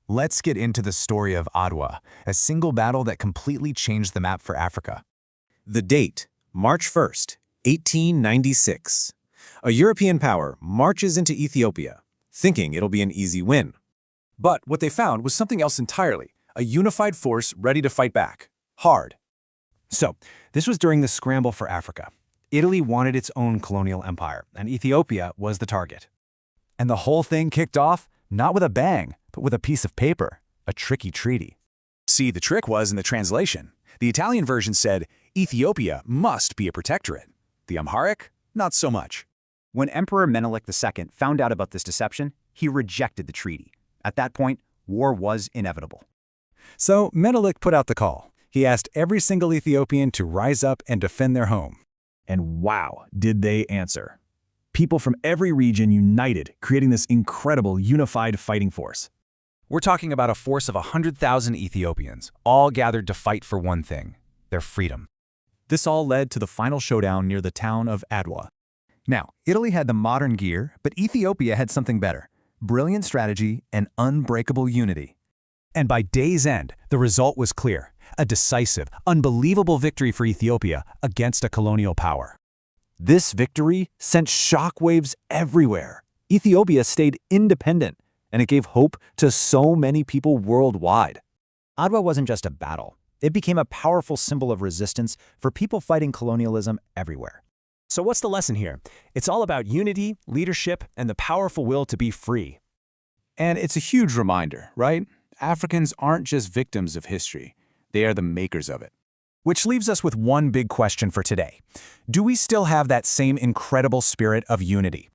Let's get into the story of Adwa, a single battle that completely changed the map for Africa. The date, March 1st, 1896. A European power marches into Ethiopia, thinking it'll be an easy win. But what they found was something else entirely, a unified force ready to fight back. Hard. So, this was during the scramble for Africa. Italy wanted its own colonial empire, and Ethiopia was the target. And the whole thing kicked off, not with a bang, but with a piece of paper, a tricky treaty. See, the trick was in the translation. The Italian version said, Ethiopia must be a protectorate. The Amharic, not so much. When Emperor Menelik II found out about this deception, he rejected the treaty. At that point, war was inevitable. So Menelik put out the call. He asked every single Ethiopian to rise up and defend their home. And wow, did they answer. People from every region united, creating this incredible unified fighting force. We're talking about a force of 100,000 Ethiopians, all gathered to fight for one thing, their freedom. This all led to the final showdown near the town of Adwa. Now, Italy had the modern gear, but Ethiopia had something better: brilliant strategy and unbreakable unity. And by day's end, the result was clear: a decisive, unbelievable victory for Ethiopia against a colonial power. This victory sent shockwaves everywhere. Ethiopia stayed independent, and it gave hope to so many people worldwide. Adwa wasn't just a battle. It became a powerful symbol of resistance for people fighting colonialism everywhere. So what's the lesson here? It's all about unity, leadership, and the powerful will to be free. And it's a huge reminder, right? Africans aren't just victims of history. They are the makers of it. Which leaves us with one big question for today. Do we still have that same incredible spirit of unity?